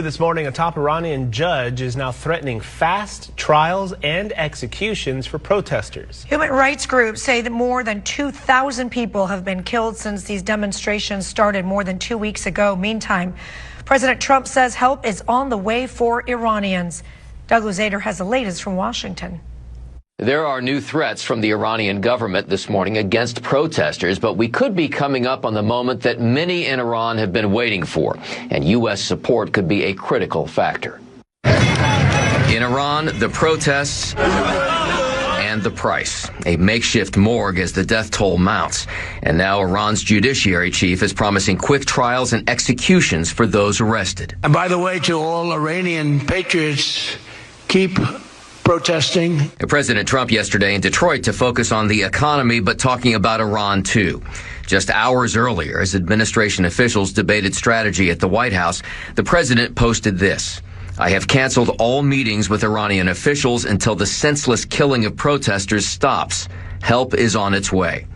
This morning, a top Iranian judge is now threatening fast trials and executions for protesters. Human rights groups say that more than 2,000 people have been killed since these demonstrations started more than 2 weeks ago. Meantime, President Trump says help is on the way for Iranians. Doug Luzader has the latest from Washington. There are new threats from the Iranian government this morning against protesters, but we could be coming up on the moment that many in Iran have been waiting for, and U.S. support could be a critical factor. In Iran, the protests and the price. A makeshift morgue as the death toll mounts. And now Iran's judiciary chief is promising quick trials and executions for those arrested. And by the way, to all Iranian patriots, keep protesting. President Trump yesterday in Detroit to focus on the economy, but talking about Iran too. Just hours earlier, as administration officials debated strategy at the White House, the president posted this: "I have canceled all meetings with Iranian officials until the senseless killing of protesters stops. Help is on its way."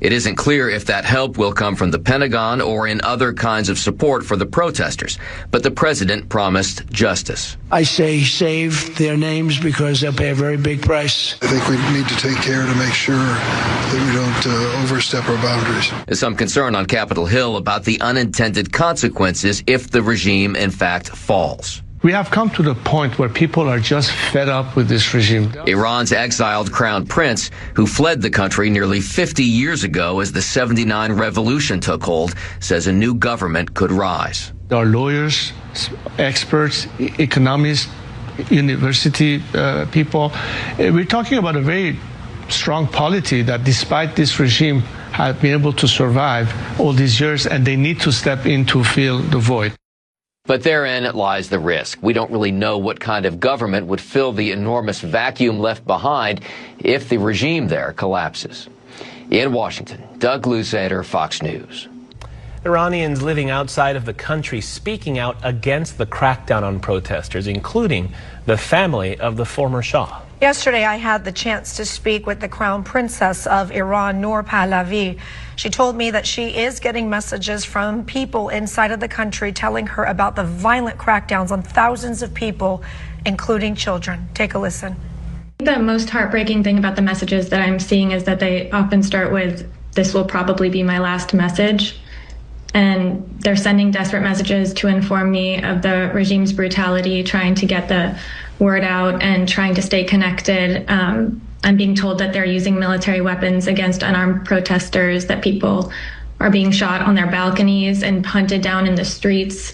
It isn't clear if that help will come from the Pentagon or in other kinds of support for the protesters, but the president promised justice. I say save their names because they'll pay a very big price. I think we need to take care to make sure that we don't overstep our boundaries. There's some concern on Capitol Hill about the unintended consequences if the regime in fact falls. We have come to the point where people are just fed up with this regime. Iran's exiled crown prince, who fled the country nearly 50 years ago as the '79 revolution took hold, says a new government could rise. There are lawyers, experts, economists, university people. We're talking about a very strong polity that despite this regime have been able to survive all these years, and they need to step in to fill the void. But therein lies the risk. We don't really know what kind of government would fill the enormous vacuum left behind if the regime there collapses. In Washington, Doug Luzader, Fox News. Iranians living outside of the country speaking out against the crackdown on protesters, including the family of the former Shah. Yesterday, I had the chance to speak with the Crown Princess of Iran, Noor Pahlavi. She told me that she is getting messages from people inside of the country telling her about the violent crackdowns on thousands of people, including children. Take a listen. The most heartbreaking thing about the messages that I'm seeing is that they often start with, "This will probably be my last message." And they're sending desperate messages to inform me of the regime's brutality, trying to get the word out and trying to stay connected. I'm being told that they're using military weapons against unarmed protesters, that people are being shot on their balconies and hunted down in the streets,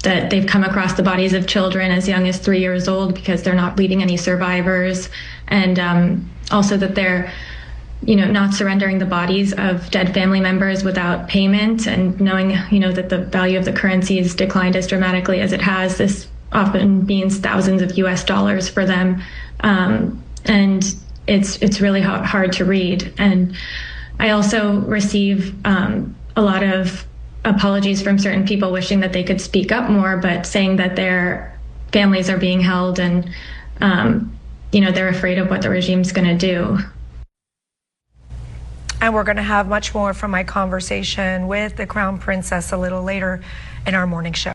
that they've come across the bodies of children as young as 3 years old because they're not leaving any survivors, and also that they're not surrendering the bodies of dead family members without payment, and knowing, that the value of the currency has declined as dramatically as it has. This often means thousands of US dollars for them. And it's really hard to read. And I also receive a lot of apologies from certain people wishing that they could speak up more, but saying that their families are being held and, they're afraid of what the regime's going to do. And we're going to have much more from my conversation with the Crown Princess a little later in our morning show.